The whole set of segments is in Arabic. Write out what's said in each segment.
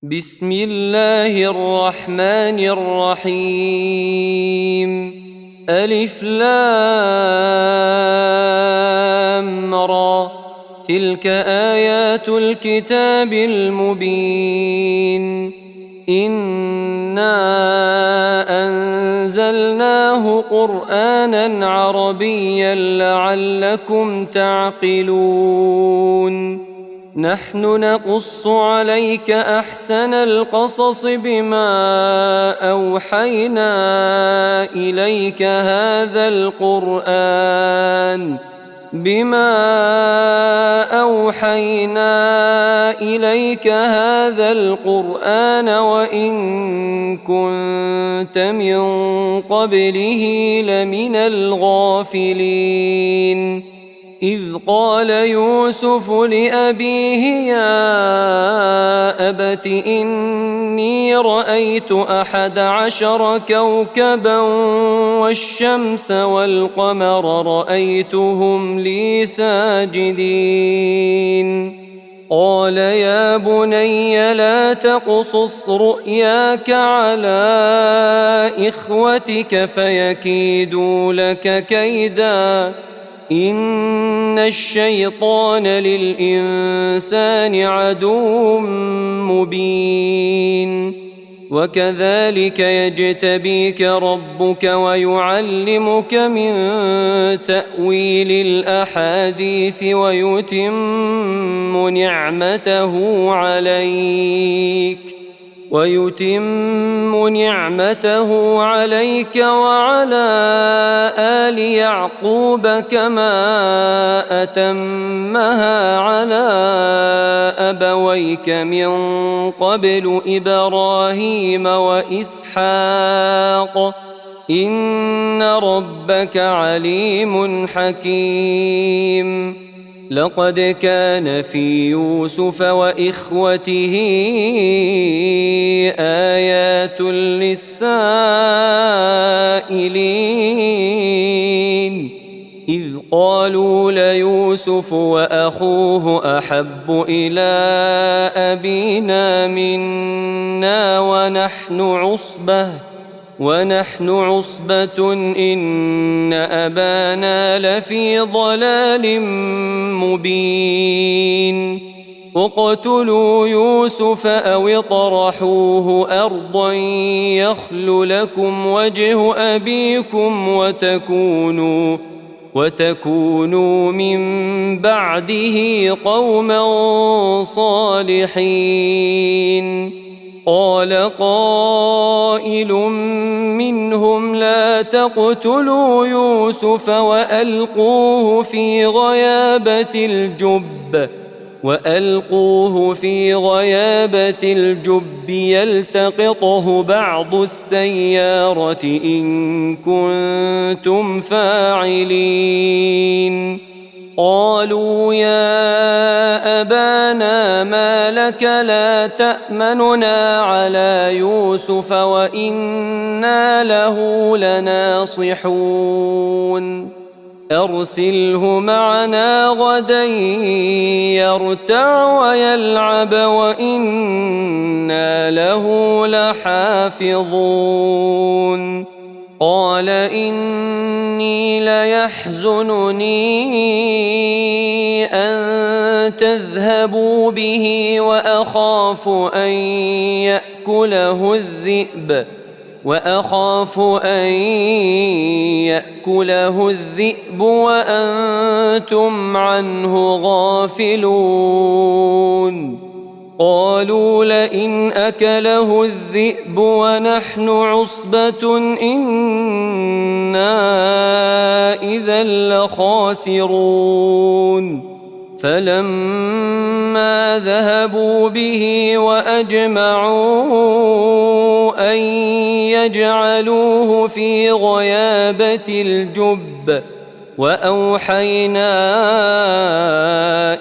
بسم الله الرحمن الرحيم. ألف لام را، تلك آيات الكتاب المبين. إنا أنزلناه قرآنا عربيا لعلكم تعقلون. نحن نقص عليك أحسن القصص بما أوحينا إليك هذا القرآن وإن كنت من قبله لمن الغافلين. إذ قال يوسف لأبيه يا أبت إني رأيت 11 كوكبا والشمس والقمر رأيتهم لي ساجدين. قال يا بني لا تقصص رؤياك على إخوتك فيكيدوا لك كيدا، إن الشيطان للإنسان عدو مبين. وكذلك يجتبيك ربك ويعلمك من تأويل الأحاديث ويتم نعمته عليك وعلى آل يعقوب كما أتمها على أبويك من قبل إبراهيم وإسحاق، إن ربك عليم حكيم. لقد كان في يوسف وإخوته آيات للسائلين، إذ قالوا ليوسف وأخوه أحب إلى أبينا منا ونحن عصبة إن أبانا لفي ضلال مبين. اقتلوا يوسف أو اطرحوه أرضا يخل لكم وجه أبيكم وتكونوا من بعده قوما صالحين. قال قائل منهم لا تقتلوا يوسف وألقوه في غيابة الجب يلتقطه بعض السيارة إن كنتم فاعلين. قالوا يا أبانا ما لك لا تأمننا على يوسف وإنا له لناصحون. أرسله معنا غدا يرتع ويلعب وإنا له لحافظون. قال إني ليحزنني أن تذهبوا به وأخاف أن يأكله الذئب وأنتم عنه غافلون. قالوا لئن أكله الذئب ونحن عصبة إنا إذا لخاسرون. فلما ذهبوا به وأجمعوا أن يجعلوه في غيابة الجب وأوحينا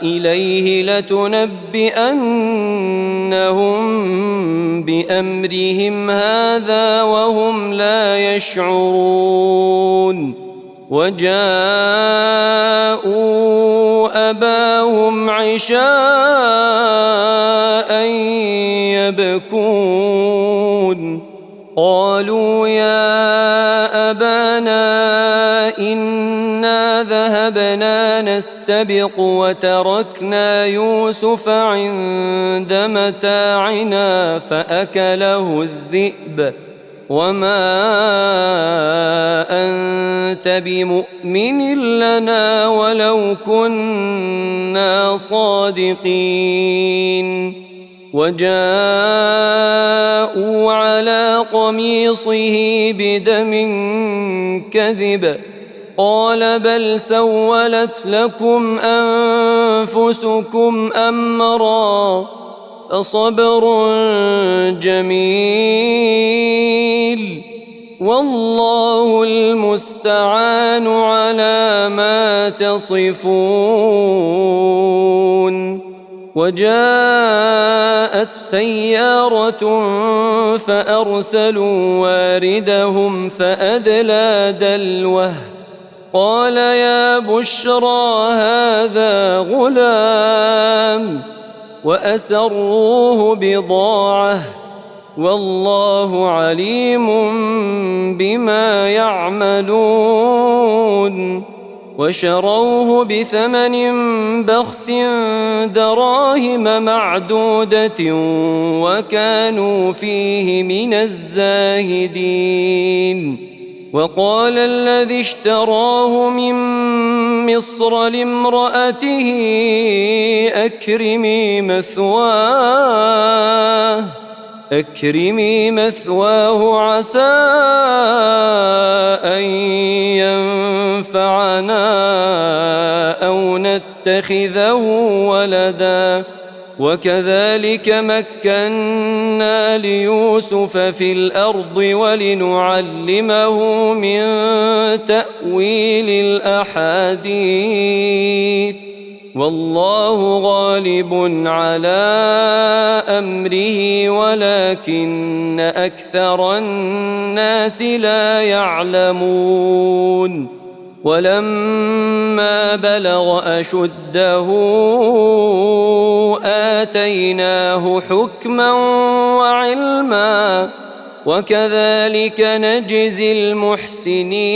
إليه لتنبئنهم بأمرهم هذا وهم لا يشعرون. وجاءوا أباهم عشاء يبكون قالوا يا أبانا إنا ذهبنا نستبق وتركنا يوسف عند متاعنا فأكله الذئب وما أنت بمؤمن لنا ولو كنا صادقين وجاءوا على قميصه بدم كذب قال بل سولت لكم أنفسكم أمرا فصبر جميل والله المستعان على ما تصفون وجاءت سيارة فأرسلوا واردهم فأدلى دلوه قال يا بشرى هذا غلام وأسروه بضاعة والله عليم بما يعملون وشروه بثمن بخس دراهم معدودة وكانوا فيه من الزاهدين وقال الذي اشتراه من مصر لامرأته أكرمي مثواه عسى أن ينفعنا أو نتخذه ولدا وكذلك مكنا ليوسف في الأرض ولنعلمه من تأويل الأحاديث والله غالب على أمره ولكن أكثر الناس لا يعلمون ولما بلغ أشده آتيناه حكما وعلما وكذلك نجزي المحسنين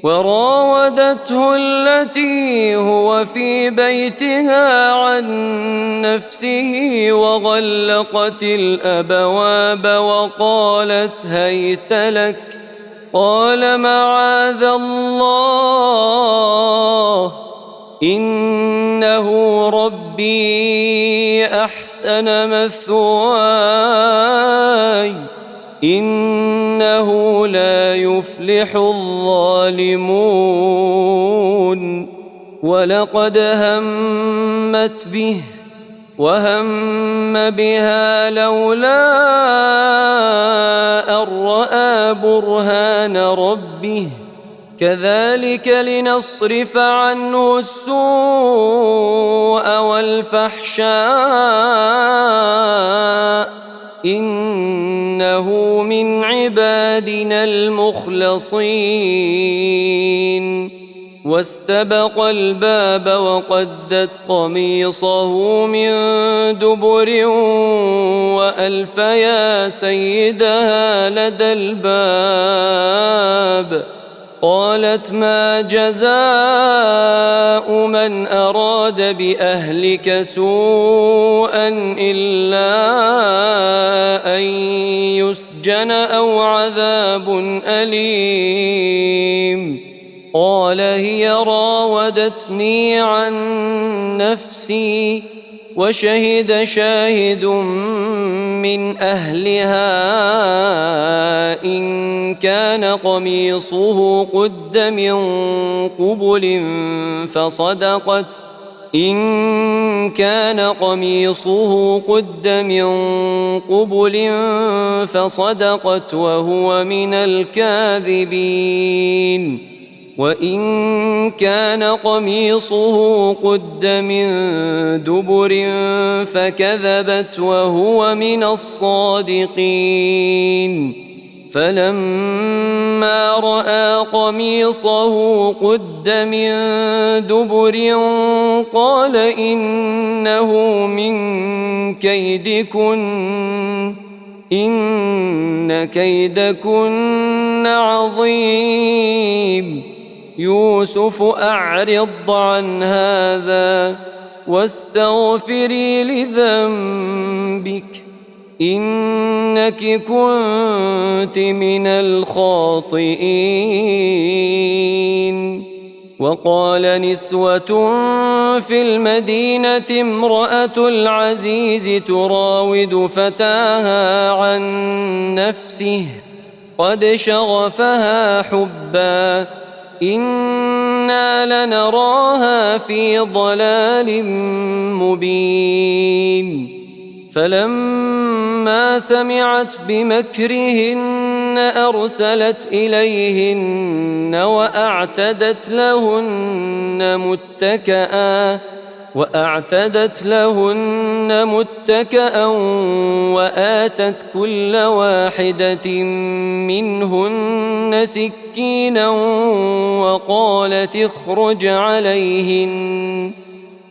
وراودته التي هو في بيتها عن نفسه وغلقت الأبواب وقالت هيت لك قال معاذ الله إنه ربي أحسن مثواي إنه لا يفلح الظالمون ولقد همت به وهم بها لولا أن رأى برهان ربه كذلك لنصرف عنه السوء والفحشاء إنه من عبادنا المخلصين واستبق الباب وقدت قميصه من دبر وألف يا سيدها لدى الباب قالت ما جزاء من أراد بأهلك سوءا إلا أن يسجن أو عذاب أليم قال هي راودتني عن نفسي وشهد شاهد من أهلها إن كان قميصه قد من قبل فصدقت وهو من الكاذبين وإن كان قميصه قد من دبر فكذبت وهو من الصادقين فلما رأى قميصه قد من دبر قال إنه من كيدكن إن كيدكن عظيم. يوسف أعرض عن هذا واستغفري لذنبك إنك كنت من الخاطئين. وقال نسوة في المدينة امرأة العزيز تراود فتاها عن نفسه قد شغفها حبا إنا لنراها في ضلال مبين. فلما سمعت بمكرهن أرسلت إليهن وأعتدت لهن متكأ وآتت كل واحدة منهن سكينا وقالت اخرج عليهن.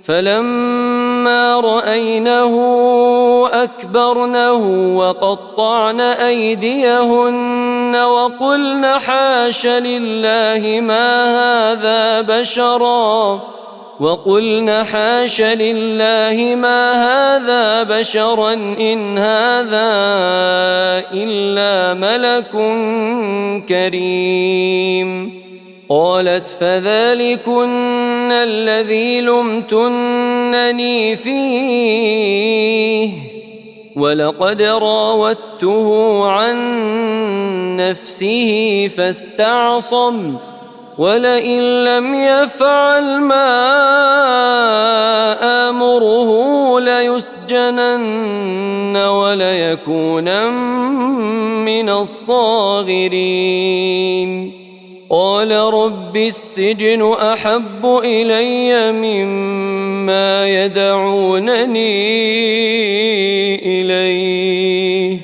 فلما رأينه أكبرنه وقطعن أيديهن وقلن حاش لله ما هذا بشرا إن هذا إلا ملك كريم. قالت فذلكن الذي لمتنني فيه ولقد راودته عن نفسه فاستعصم ولئن لم يفعل ما آمره ليسجنن وليكونا من الصاغرين. قال رب السجن أحب إلي مما يدعونني إليه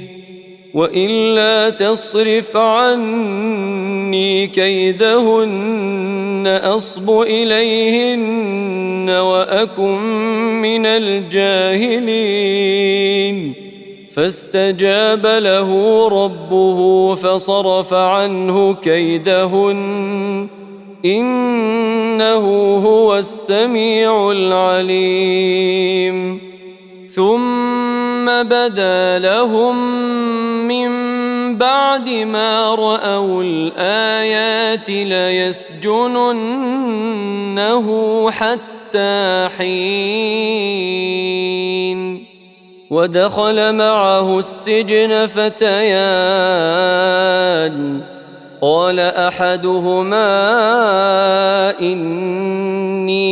وإلا تصرف عني كيدهن أصب إليهن وأكن من الجاهلين. فاستجاب له ربه فصرف عنه كيدهن إنه هو السميع العليم. ثم بدا لهم من بعد ما رأوا الآيات ليسجننه حتى حين. ودخل معه السجن فتيان قال أحدهما إني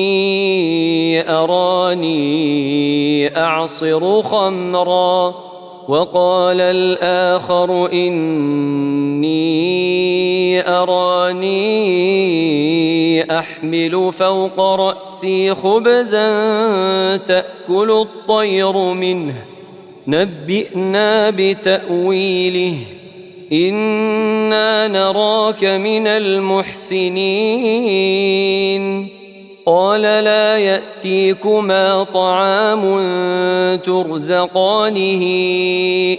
أراني أعصر خمرا وقال الآخر إني أراني أحمل فوق رأسي خبزا تأكل الطير منه نبئنا بتأويله إنا نراك من المحسنين. قال لا يأتيكما طعام ترزقانه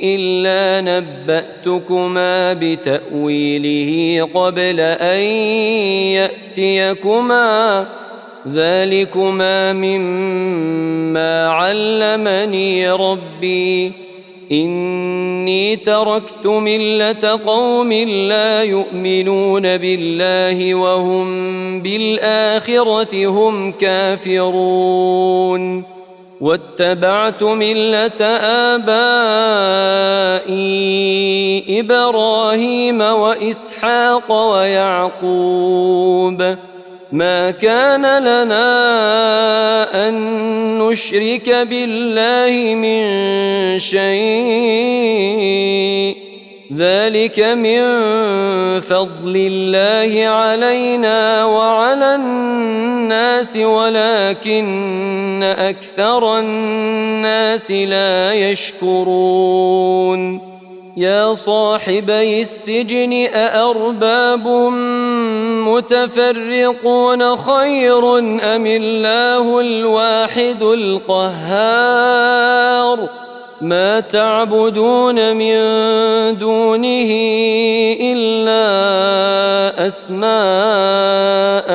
إلا نبأتكما بتأويله قبل أن يأتيكما ذلكما مما علمني ربي إني تركت ملة قوم لا يؤمنون بالله وهم بالآخرة هم كافرون واتبعت ملة آبائي إبراهيم وإسحاق ويعقوب ما كان لنا أن نشرك بالله من شيء ذلك من فضل الله علينا وعلى الناس ولكن أكثر الناس لا يشكرون. يا صاحبي السجن أأرباب متفرقون خير أم الله الواحد القهار ما تعبدون من دونه إلا أسماء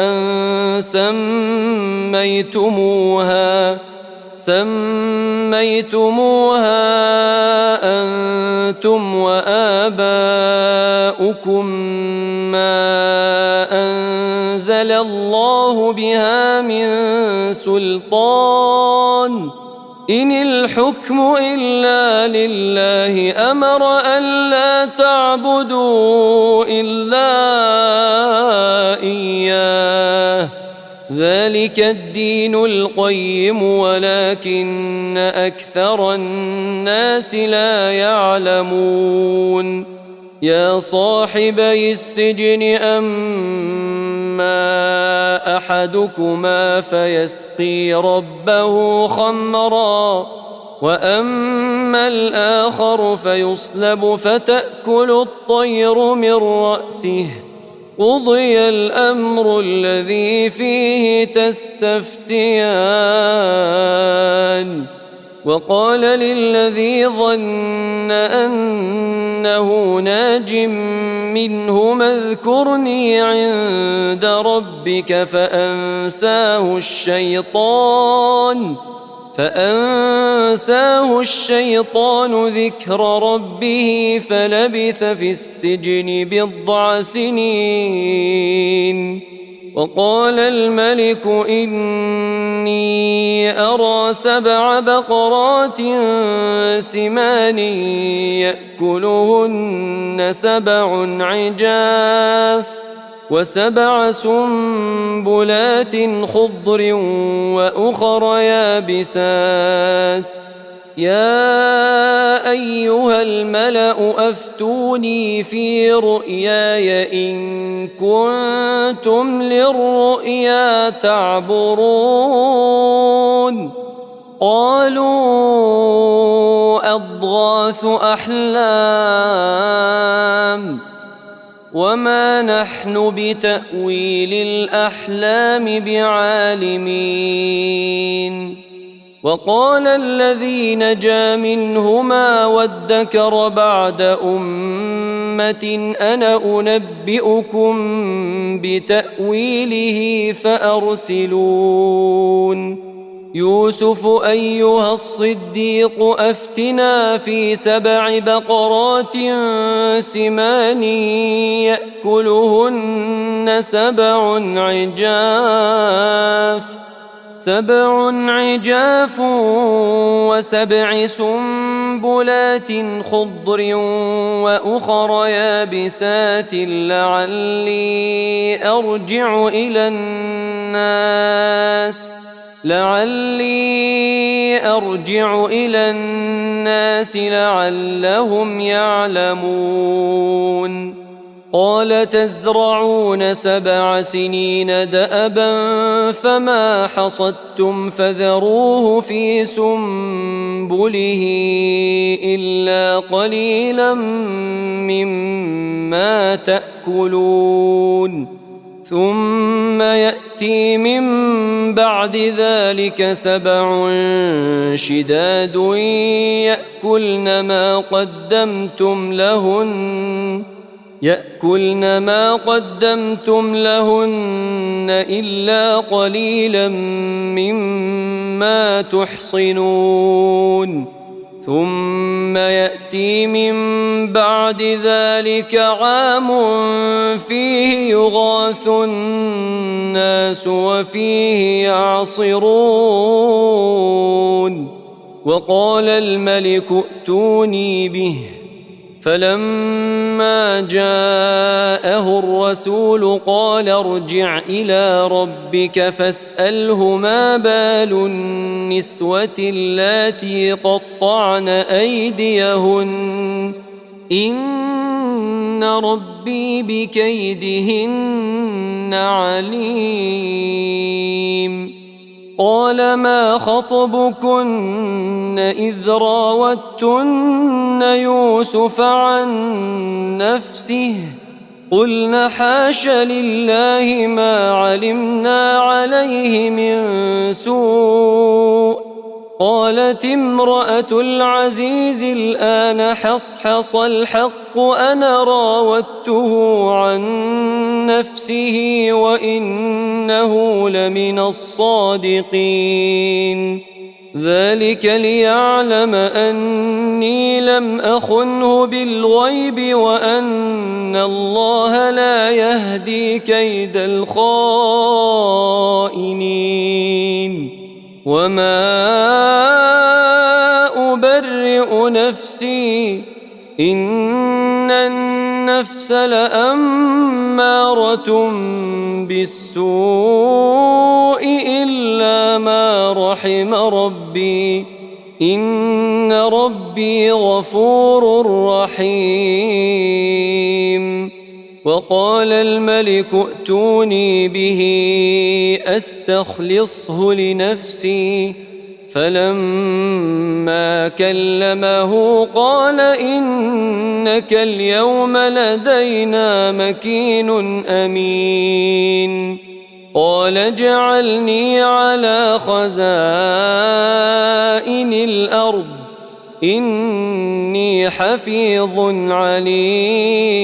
سميتموها أنتم وآباؤكم ما أنزل الله بها من سلطان إن الحكم إلا لله أمر ألا تعبدوا إلا إياه ذلك الدين القيم ولكن أكثر الناس لا يعلمون يا صاحبي السجن أما أحدكما فيسقي ربه خمرا وأما الآخر فيصلب فتأكل الطير من رأسه قضي الأمر الذي فيه تستفتيان وقال للذي ظن أنه ناج منهما اذكرني عند ربك فأنساه الشيطان ذكر ربه فلبث في السجن 10 سنين وقال الملك إني أرى 7 بقرات سمان يأكلهن 7 عجاف و7 سنبلات خضر وأخر يابسات يا أيها الملأ أفتوني في رؤياي إن كنتم للرؤيا تعبرون قالوا أضغاث أحلام وما نحن بتأويل الأحلام بعالمين وقال الذي نجا منهما وادكر بعد أمة أنا أنبئكم بتأويله فأرسلون يوسف أيها الصديق أفتنا في 7 بقرات سمان يأكلهن 7 عجاف و7 سنبلات خضر وأخر يابسات لعلي أرجع إلى الناس لعلهم يعلمون قال تزرعون 7 سنين دأبا فما حصدتم فذروه في سنبله إلا قليلا مما تأكلون ثم يأتي من بعد ذلك 7 شداد يأكلن ما قدمتم لهن إلا قليلا مما تحصنون ثم يأتي من بعد ذلك عام فيه يغاث الناس وفيه يعصرون وقال الملك ائتوني به فلما جاءه الرسول قال ارجع إلى ربك فاسأله ما بال النسوة اللاتي قطعن أيديهن إن ربي بكيدهن عليم قال ما خطبكن إذ راوتن يوسف عن نفسه قلن حاش لله ما علمنا عليه من سوء قالت امرأة العزيز الآن حصحص الحق أنا راودته عن نفسه وإنه لمن الصادقين ذلك ليعلم أني لم أخنه بالغيب وأن الله لا يهدي كيد الخائنين وما أبرئ نفسي إن النفس لأمارة بالسوء إلا ما رحم ربي إن ربي غفور رحيم وقال الملك ائتوني به أستخلصه لنفسي فلما كلمه قال إنك اليوم لدينا مكين أمين قال اجعلني على خزائن الأرض إني حفيظ عليم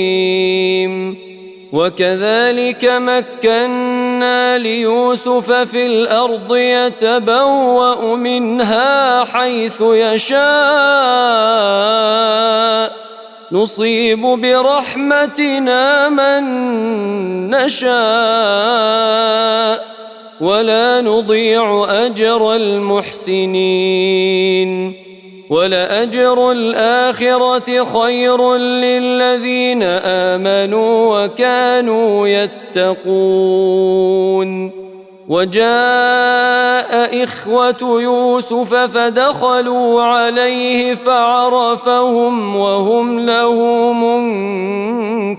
وكذلك مكنا ليوسف في الأرض يتبوأ منها حيث يشاء نصيب برحمتنا من نشاء ولا نضيع أجر المحسنين ولأجر الآخرة خير للذين آمنوا وكانوا يتقون وجاء إخوة يوسف فدخلوا عليه فعرفهم وهم له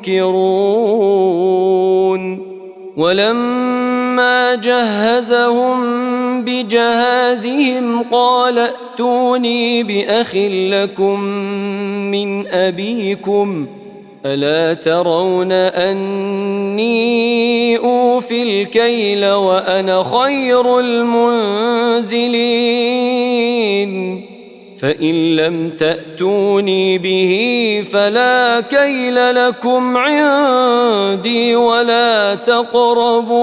منكرون ولما جهزهم بجهازهم قال ائتوني بأخ لكم من أبيكم ألا ترون أني أوفي الكيل وأنا خير المنزلين فإن لم تأتوني به فلا كيل لكم عندي ولا تقربون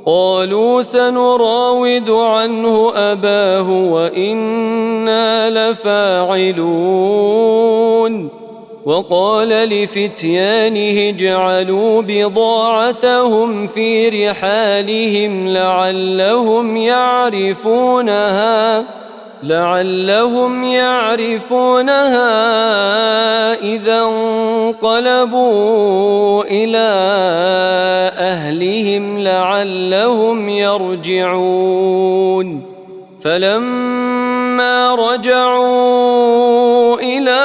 قالوا سنراود عنه أباه وإنا لفاعلون وقال لفتيانه اجعلوا بضاعتهم في رحالهم لعلهم يعرفونها إذا انقلبوا إلى أهلهم لعلهم يرجعون فلما رجعوا إلى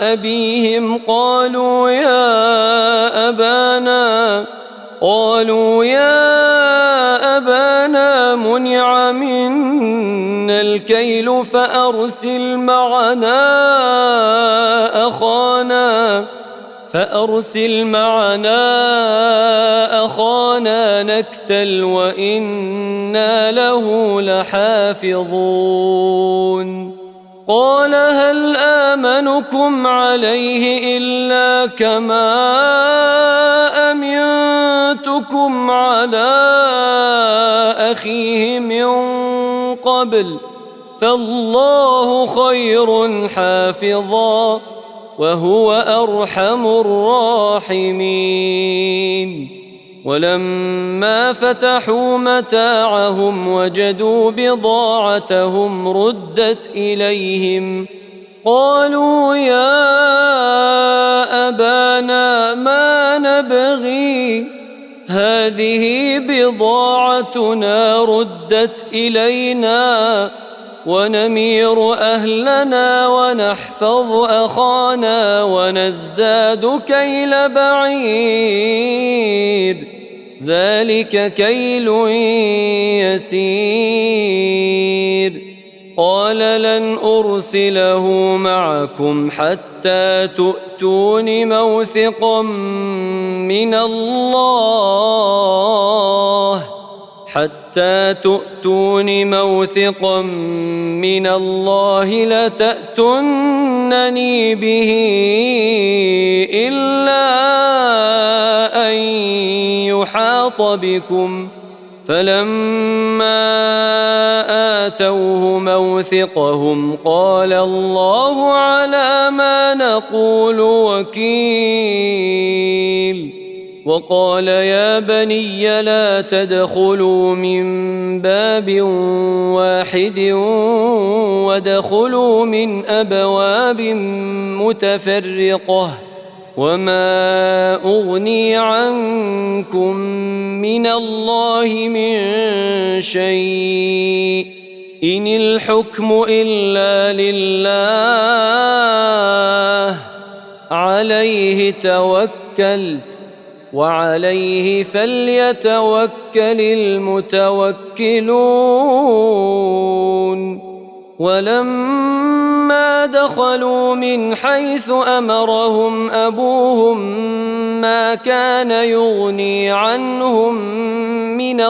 أبيهم قالوا يا أبانا منع منا الكيل فأرسل معنا أخانا نكتل وإنا له لحافظون قال هل آمنكم عليه إلا كما أمنتكم على أخيه من قبل فالله خير حافظا وهو أرحم الراحمين ولما فتحوا متاعهم وجدوا بضاعتهم ردت إليهم قالوا يا أبانا ما نبغي هذه بضاعتنا ردت إلينا ونمير أهلنا ونحفظ أخانا ونزداد كيل بعير ذلك كيل يسير قال لن أرسله معكم حتى تؤتون موثقا من الله لتأتونني به إلا أن يحاط بكم. فلما آتوه موثقهم قال الله على ما نقول وكيل. وقال يا بني لا تدخلوا من باب واحد وادخلوا من أبواب متفرقة وما أغني عنكم من الله من شيء إن الحكم إلا لله عليه توكلت وعليه فليتوكل المتوكلون. ولما دخلوا من حيث أمرهم أبوهم ما كان يغني عنهم من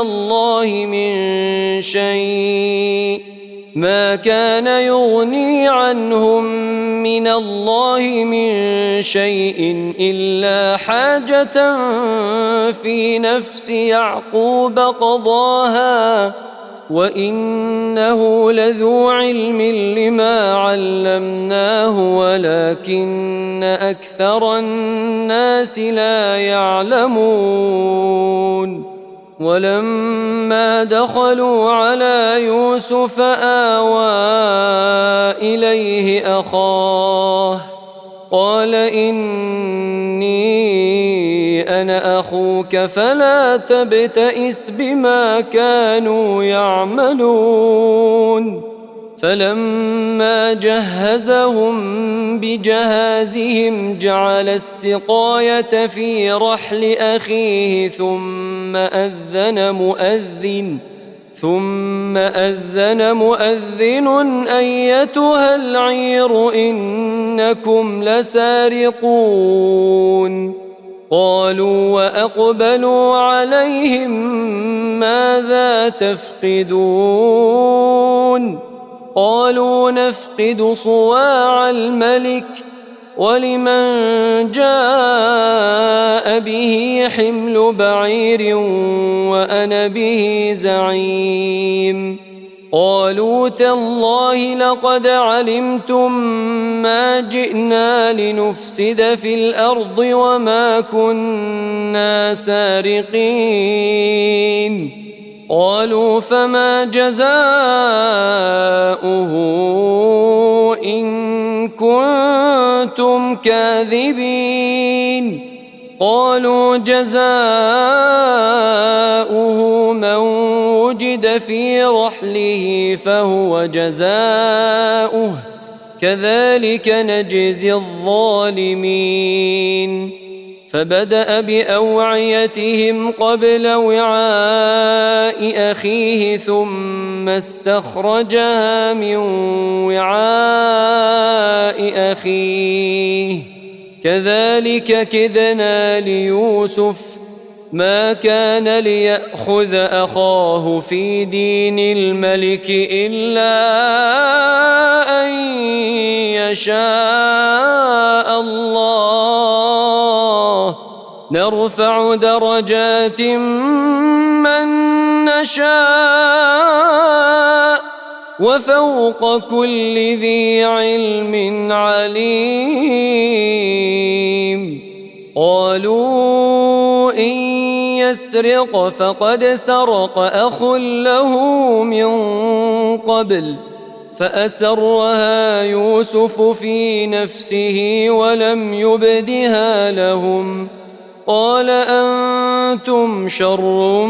الله من شيء إلا حاجة في نفس يعقوب قضاها وإنه لذو علم لما علمناه ولكن أكثر الناس لا يعلمون. ولما دخلوا على يوسف آوى إليه أخاه قال إني أنا أخوك فلا تبتئس بما كانوا يعملون. فلما جهزهم بجهازهم جعل السقاية في رحل أخيه ثم أذن مؤذن أيتها العير إنكم لسارقون. قالوا وأقبلوا عليهم ماذا تفقدون؟ قالوا نفقد صواع الملك ولمن جاء به حمل بعير وأنا به زعيم. قالوا تالله لقد علمتم ما جئنا لنفسد في الأرض وما كنا سارقين. قالوا فما جزاؤه إن كنتم كاذبين؟ قالوا جزاؤه من وجد في رحله فهو جزاؤه كذلك نجزي الظالمين. فبدأ بأوعيتهم قبل وعاء أخيه ثم استخرجها من وعاء أخيه كذلك كدنا ليوسف ما كان ليأخذ أخاه في دين الملك إلا أن يشاء الله نرفع درجات من نشاء وفوق كل ذي علم عليم. قالوا إن يسرق فقد سرق أخ له من قبل فأسرها يوسف في نفسه ولم يبدها لهم. قال أنتم شر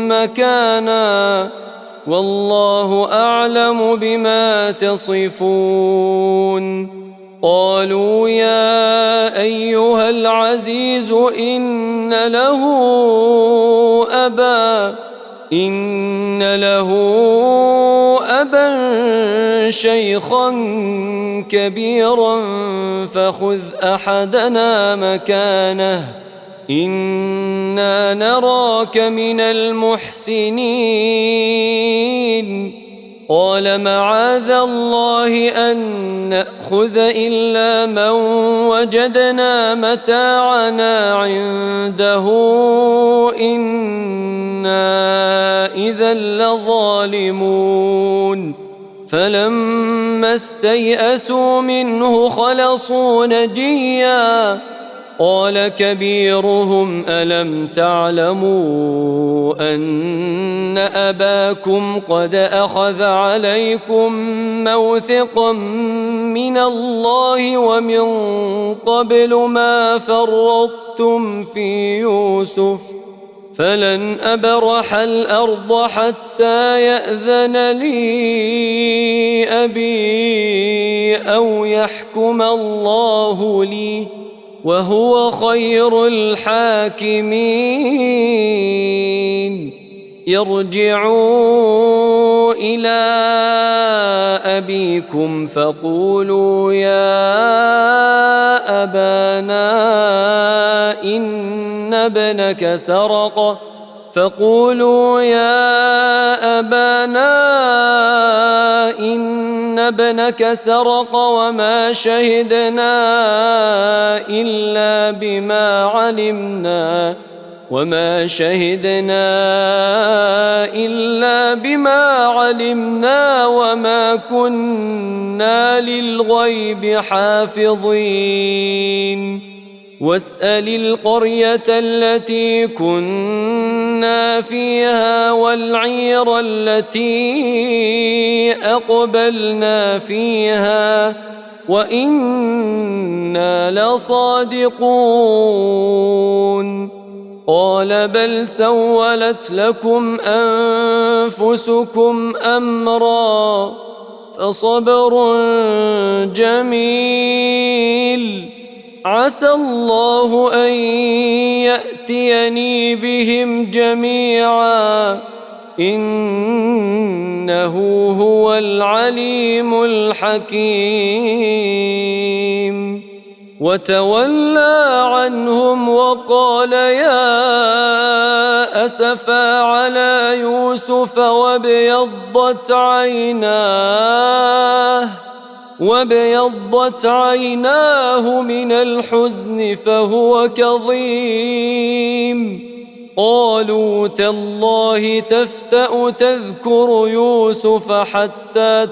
مكانا والله أعلم بما تصفون. قالوا يا أيها العزيز إن له أبا شيخا كبيرا فخذ أحدنا مكانه إنا نراك من المحسنين قال معاذ الله أن نأخذ إلا من وجدنا متاعنا عنده إنا إذا لظالمون فلما استيئسوا منه خلصوا نجيا قال كبيرهم ألم تعلموا أن أباكم قد أخذ عليكم موثقا من الله ومن قبل ما فرطتم في يوسف فلن أبرح الأرض حتى يأذن لي أبي أو يحكم الله لي وهو خير الحاكمين ارجعوا إلى أبيكم فقولوا يا أبانا إن ابنك سرق وما شهدنا إلا بما علمنا وما كنا للغيب حافظين واسأل القرية التي كنا فيها والعير التي أقبلنا فيها وإنا لصادقون قال بل سولت لكم أنفسكم أمرا فصبر جميل عسى الله أن يأتيني بهم جميعا إنه هو العليم الحكيم وتولى عنهم وقال يا أسفا على يوسف وابيضت عيناه من الحزن فهو كظيم قالوا تالله تفتأ تذكر يوسف حتى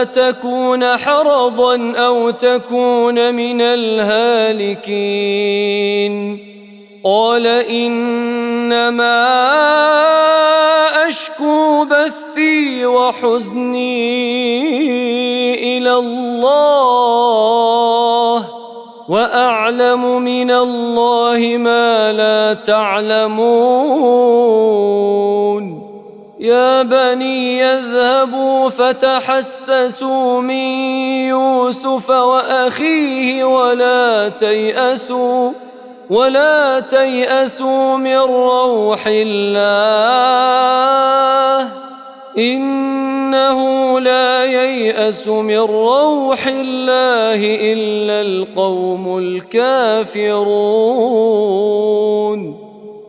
تكون حرضا أو تكون من الهالكين قال إنما أشكو بثي وحزني إلى الله وأعلم من الله ما لا تعلمون يا بني يذهبوا فتحسسوا من يوسف وأخيه ولا تيأسوا من روح الله إنه لا ييأس من روح الله إلا القوم الكافرون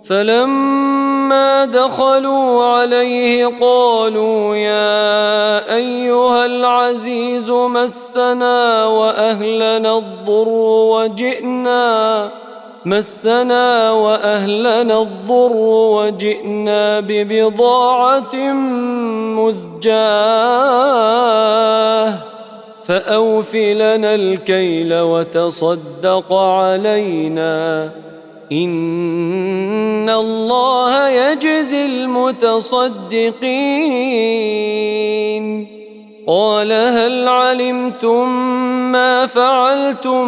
فلما دخلوا عليه قالوا يا أيها العزيز مسنا وأهلنا الضر وجئنا ببضاعة مزجاة فأوف لنا الكيل وتصدق علينا إن الله يجزي المتصدقين قال هل علمتم ما فعلتم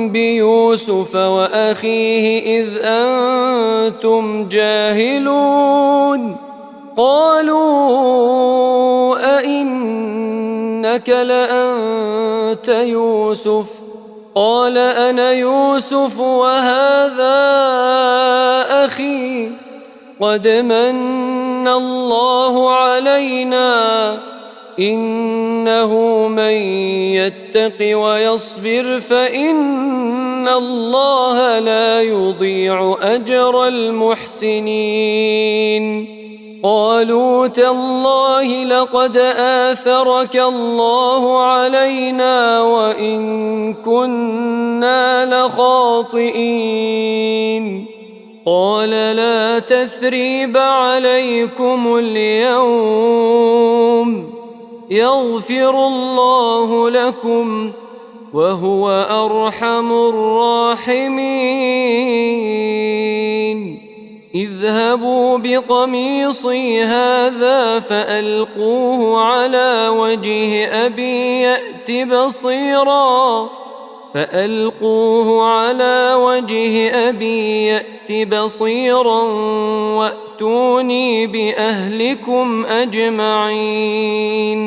بيوسف وأخيه إذ أنتم جاهلون قالوا أئنك لأنت يوسف قال أنا يوسف وهذا أخي قد من من الله علينا إنه من يتق ويصبر فإن الله لا يضيع أجر المحسنين قالوا تالله لقد آثرك الله علينا وإن كنا لخاطئين قال لا تثريب عليكم اليوم يغفر الله لكم وهو أرحم الراحمين اذهبوا بقميصي هذا فألقوه على وجه أبي يأت بصيرا وأتوني بأهلكم أجمعين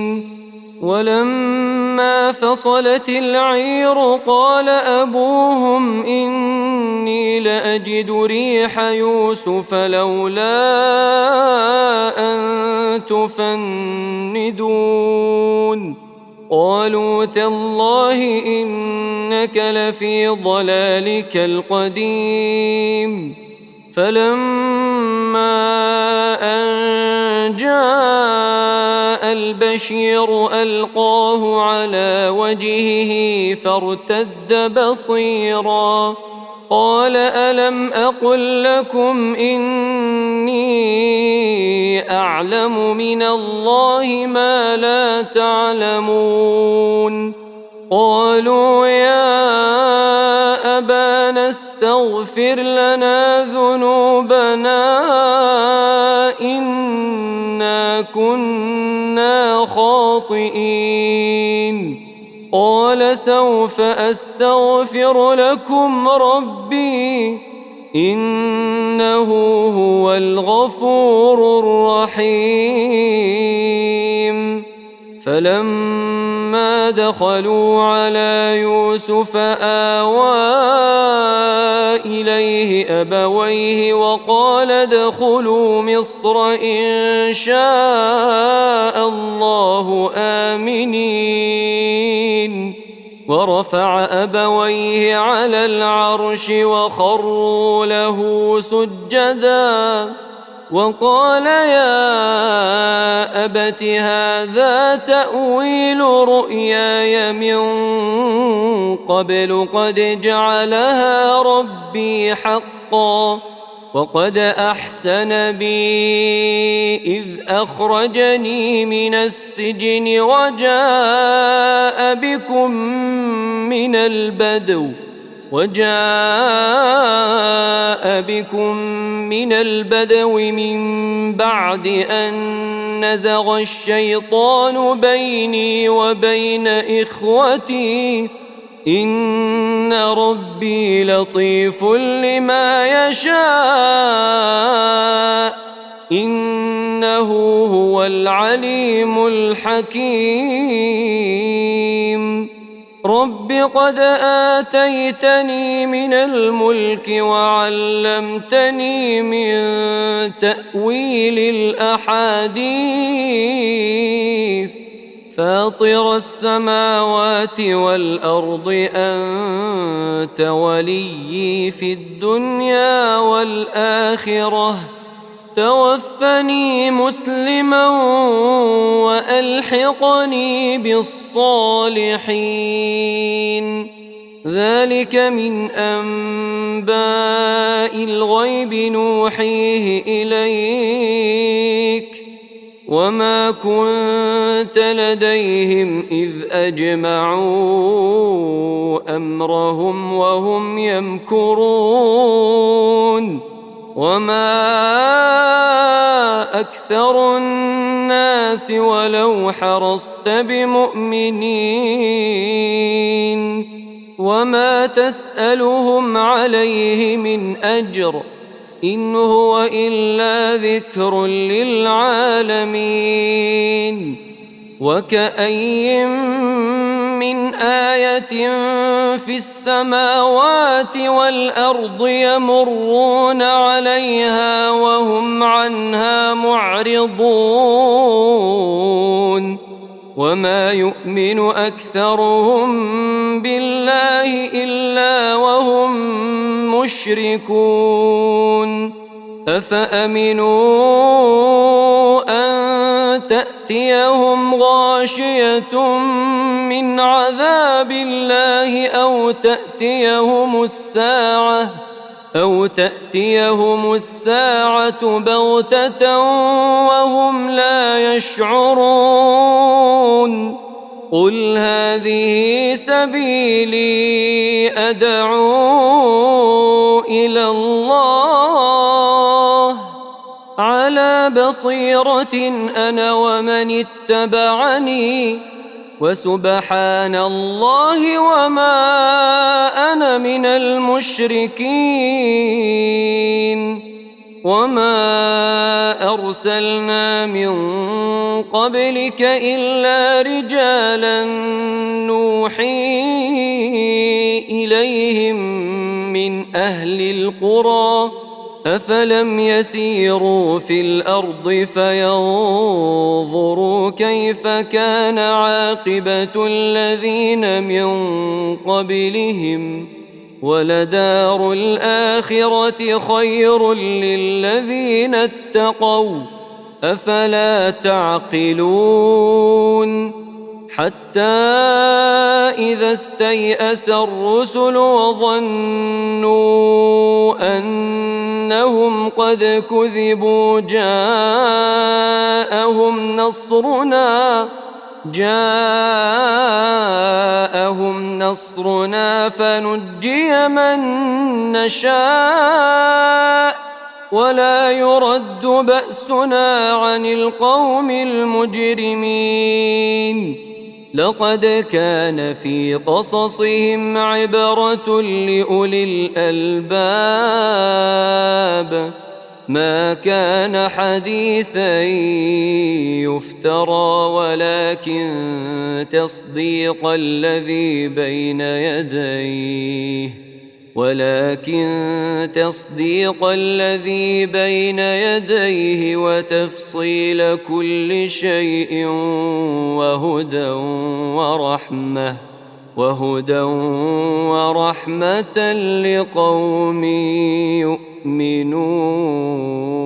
ولما فصلت العير قال أبوهم إني لأجد ريح يوسف لولا أن تفندون قالوا تالله إنك لفي ضلالك القديم فلما أن جاء البشير ألقاه على وجهه فارتد بصيرا قال ألم أقل لكم إني أعلم من الله ما لا تعلمون قالوا يا أبانا استغفر لنا ذنوبنا إنا كنا خاطئين قال سوف أستغفر لكم ربي إنه هو الغفور الرحيم فلما دخلوا على يوسف آوى إليه أبويه وقال ادخلوا مصر إن شاء الله آمنين ورفع أبويه على العرش وخروا له سجدا وقال يا أبت هذا تأويل رؤياي من قبل قد جعلها ربي حقا وقد أحسن بي إذ أخرجني من السجن وجاء بكم من البدو من بعد أن نزغ الشيطان بيني وبين إخوتي إن ربي لطيف لما يشاء إنه هو العليم الحكيم رب قد آتيتني من الملك وعلمتني من تأويل الأحاديث فاطر السماوات والأرض أنت وليي في الدنيا والآخرة توفني مسلما وألحقني بالصالحين ذلك من أنباء الغيب نوحيه إليك وما كنت لديهم إذ أجمعوا أمرهم وهم يمكرون وما أكثر الناس ولو حرصت بمؤمنين وما تسألهم عليه من أجر إن هو إلا ذكر للعالمين وكأي من آية في السماوات والأرض يمرون عليها وهم عنها معرضون وما يؤمن أكثرهم بالله إلا وهم مشركون أفأمنوا أن تأتيهم غاشية من عذاب الله أو تأتيهم الساعة بغتة وهم لا يشعرون قل هذه سبيلي أدعو إلى الله على بصيرة أنا ومن اتبعني وسبحان الله وما أنا من المشركين وما أرسلنا من قبلك إلا رجالا نوحي إليهم من أهل القرى أفلم يسيروا في الأرض فينظروا كيف كان عاقبة الذين من قبلهم ولدار الآخرة خير للذين اتقوا أفلا تعقلون حتى إذا استيأس الرسل وظنوا أنهم قد كذبوا جاءهم نصرنا فنجي من نشاء ولا يرد بأسنا عن القوم المجرمين لقد كان في قصصهم عبرة لأولي الألباب ما كان حديثا يفترى ولكن تصديق الذي بين يديه وتفصيل كل شيء وهدى ورحمة لقوم يؤمنون